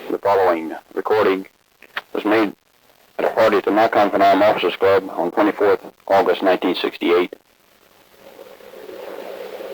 The following recording was made at a party at the Narcotic Armed Officers Club on 24th August 1968.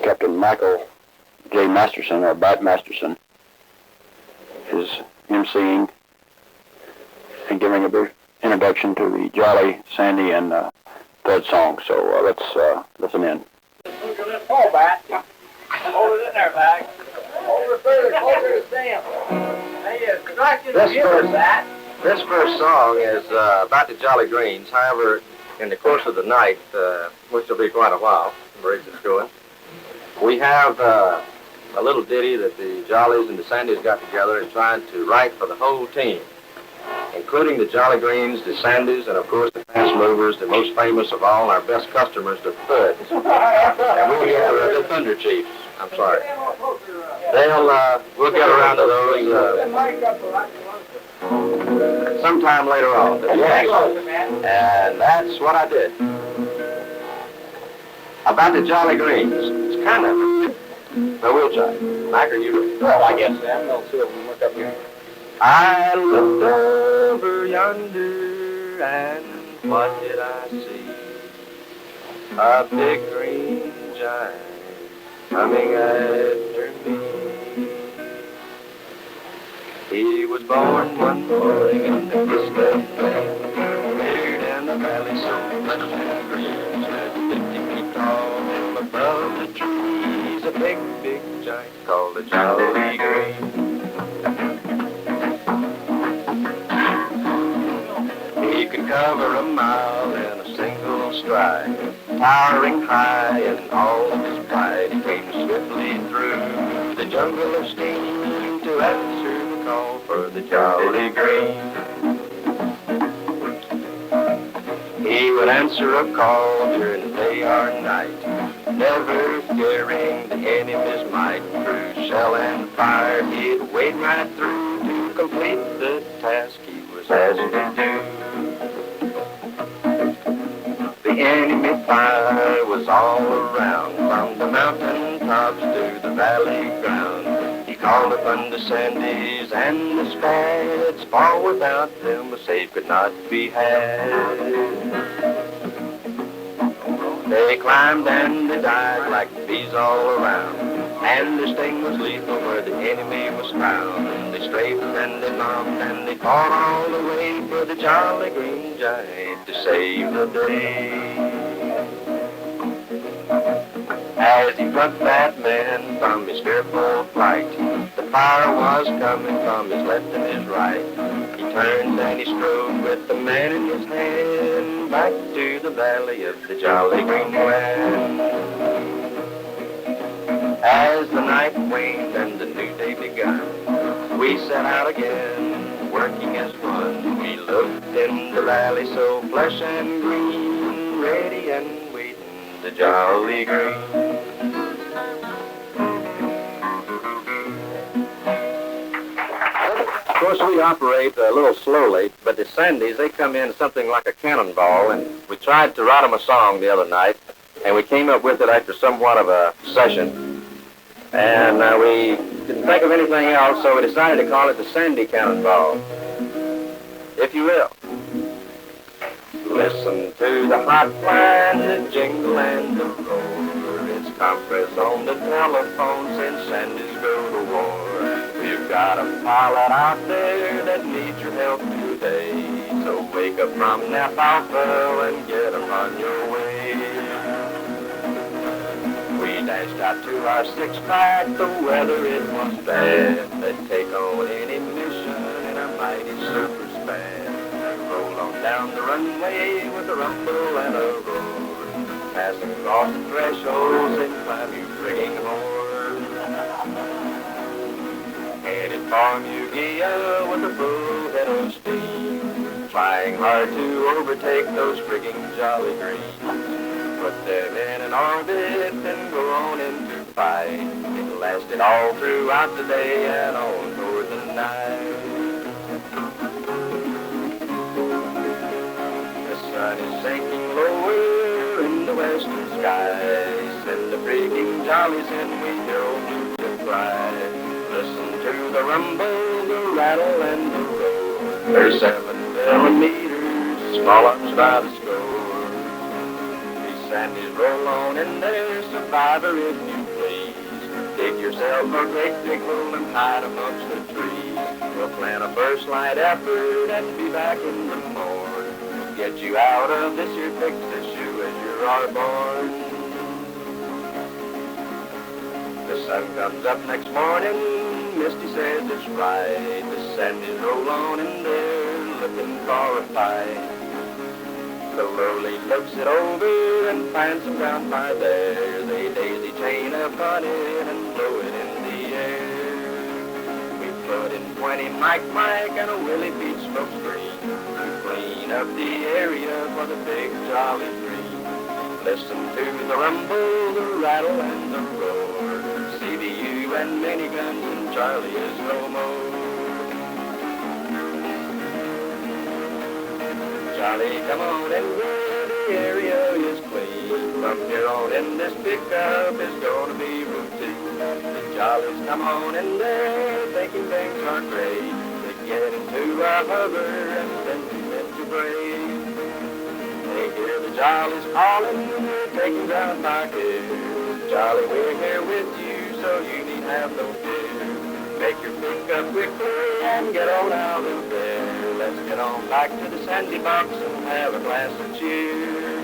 Captain Michael J. Masterson, or Bat Masterson, is emceeing and giving a brief introduction to the Jolly, Sandy, and Thud song. So let's listen in. Look at this ball, Bat. Hold it in there, Bat. Over further, closer to Sam. This first song is about the Jolly Greens. However, in the course of the night, which will be quite a while, bridge is going, we have a little ditty that the Jollies and the Sandys got together and tried to write for the whole team, including the Jolly Greens, the Sandys, and of course the fast movers, the most famous of all, our best customers, the Thuds. And we'll get the Thunder Chiefs. I'm sorry. We'll get around to those sometime later on. And that's what I did. About the Jolly Greens. It's kind of... No, we'll try. Mike, are you ready? Well, I guess, Sam. We'll see if we can look up here. I looked over yonder, and what did I see? A big green giant coming after me. He was born one morning in the distant plain, reared in the valley so much and green, stood 50 feet tall above the trees, a big, big giant called the Jolly Green. He could cover a mile in a single stride, towering high in all of his pride. He came swiftly through the jungle of steam to answer the call for the Jolly Green. He would answer a call during the day or night, never fearing the enemy's might. Through shell and fire he'd wade right through to complete the task he was asked to do. The enemy fire was all around, from the mountain tops to the valley ground. He called upon the Sandys and the Spads, for without them a save could not be had. They climbed and they died like bees all around, and their sting was lethal where the enemy was found. They strafed and they bombed and they fought all the way for the Jolly Green Giant to save the day. As he plucked that man from his fearful flight, the fire was coming from his left and his right. He turned and he strode with the man in his hand back to the valley of the Jolly Green Land. As the night waned and the new day begun, we set out again, working as one. We looked in the valley so flesh and green, ready and waiting, the Jolly Green. Of course, we operate a little slowly, but the Sandys, they come in something like a cannonball, and we tried to write them a song the other night, and we came up with it after somewhat of a session. And we didn't think of anything else, so we decided to call it the Sandy Cannonball, if you will. Listen to the hot line, the jingle and the roar. It's conference on the telephone since Sandy's go to war. We've got a pilot out there that needs your help today, so wake up from nap alpha and get him on your way. We dashed out to our six-pack, the weather it was bad. They'd take on any mission in a mighty super spad. Roll on down the runway with a rumble and a roar, pass across the thresholds and climb you frigging horde. Headed for Mugia with a full head of steam, trying hard to overtake those frigging Jolly Greens. Put them in an orbit and go on into fight. It lasted all throughout the day and on toward the night. The sun is sinking lower in the western skies, and the frigging Jollies in we go to cry. Listen to the rumble the rattle and the roll. There's 7 millimeters, small arms by the score. These Sandies roll on in there, survivor if you please. Dig yourself a great big hole and hide amongst the trees. We'll plan a first light effort and be back in the morn. Get you out of this here fix issue as you are born. The sun comes up next morning, Misty says it's right. The Sandies roll on in there, looking for a fight. The lowly looks it over and finds them down by there. They daisy chain upon it and blow it in the air. We put in 20 Mike and a Willie Beach smoke screen to clean up the area for the big Jolly Green. Listen to the rumble, the rattle, and the roar. CBU and miniguns and Charlie is no more. Charlie, come on in where the area is clean. From here on in, this pickup is gonna be routine. The Jollies come on in there, thinking things are great. They get into a hover and then begin to break. They hear the Jollies calling, they're taking down my here. Jolly, we're here with you, so you need have no fear. Make your pickup quickly and get on out of there. Let's get on back to the Sandy box and have a glass of cheer.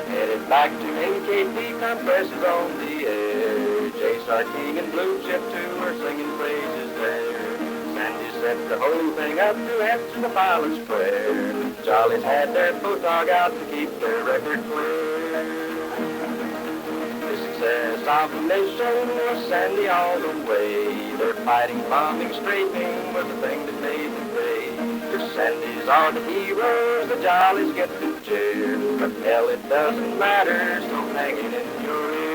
Headed back to NKP, compressors on the air. J.S.R. King and Blue Chip too are singing praises there. Sandy set the whole thing up to answer the pilot's prayer. Jollies had their photog out to keep their record clear. The success of the mission was Sandy all the way. Their fighting, bombing, strafing was the thing that made them pay. The Sandys are the heroes, the Jollies get to cheer. But hell, it doesn't matter, so hang it in your ear.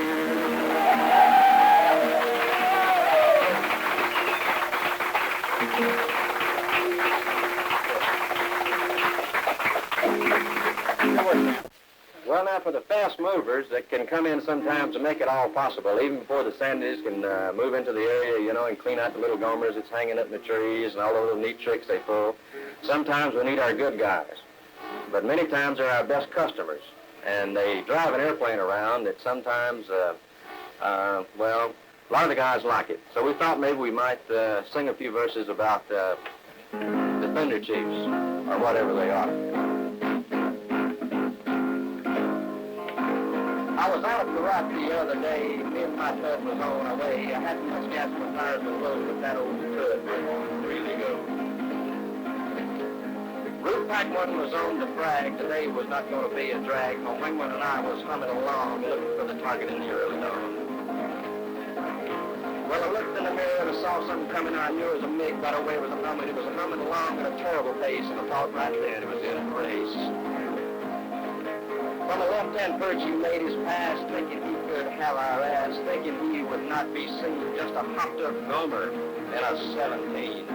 Well, now, for the fast movers that can come in sometimes to make it all possible, even before the Sandys can move into the area, you know, and clean out the little gomers that's hanging up in the trees and all the little neat tricks they pull, sometimes we need our good guys. But many times they're our best customers, and they drive an airplane around that sometimes, well, a lot of the guys like it. So we thought maybe we might sing a few verses about the Thunder Chiefs, or whatever they are. I was out at the rock the other day, me and my bud was on our way. I hadn't much gas in my tires to load, but that old crud would really go. Root pack one was on the frag, today was not going to be a drag. My wingman and I was humming along, looking for the target in the early dawn. Well, I looked in the mirror and I saw something coming, and I knew it was a MiG, by the way it was a humming. It was a humming along at a terrible pace, and I thought right then it was in a race. From the left-hand perch, you made his pass, thinking he could have our ass, thinking he would not be seen, just a hopped-up gomer in a 17.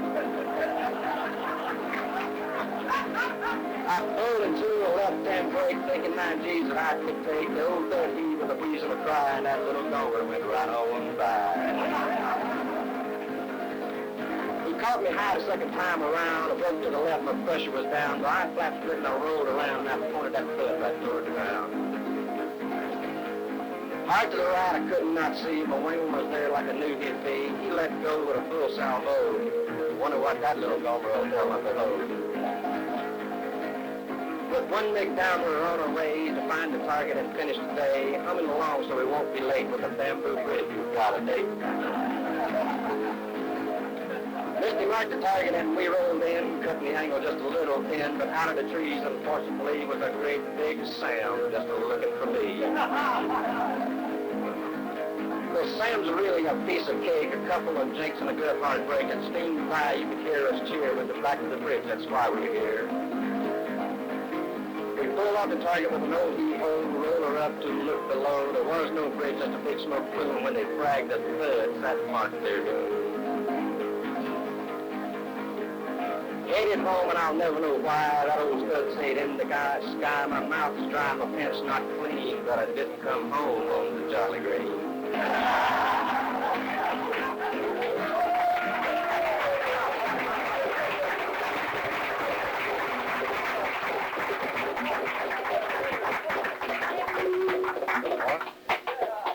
I pulled into a left-hand brake, thinking 9 G's that I could take. The old third heave with a wheeze and a cry, and that little gomer went right on by. He caught me high the second time around. I broke to the left, my pressure was down. The eye flaps split and I rolled around, and I pointed that foot right toward the ground. Hard to the right, I could not see. My wing was there like I knew he'd be. He let go with a full salvo. Wonder what that little gomer will tell up the road. With one MiG down, we're on our way to find the target and finish the day. Humming along so we won't be late with the bamboo bridge we've got a date. Misty marked the target and we rolled in, cut the angle just a little thin, but out of the trees, unfortunately, was a great big sound just looking for me. Well, Sam's really a piece of cake, a couple of jinks and a good heartbreak, and steamed by you could hear us cheer with the back of the bridge, that's why we're here. We pulled off the target with an old heave-ho, roller up to look below. There was no bridge, just a big smoke plume. When they fragged the thuds, that marked their doom. Headed home and I'll never know why. That old stud stayed in the sky. My mouth is dry, my pants not clean, but I didn't come home on the Jolly Green.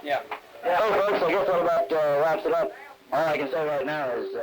Yeah. Yeah, folks, I guess that about wraps it up. All I can say right now is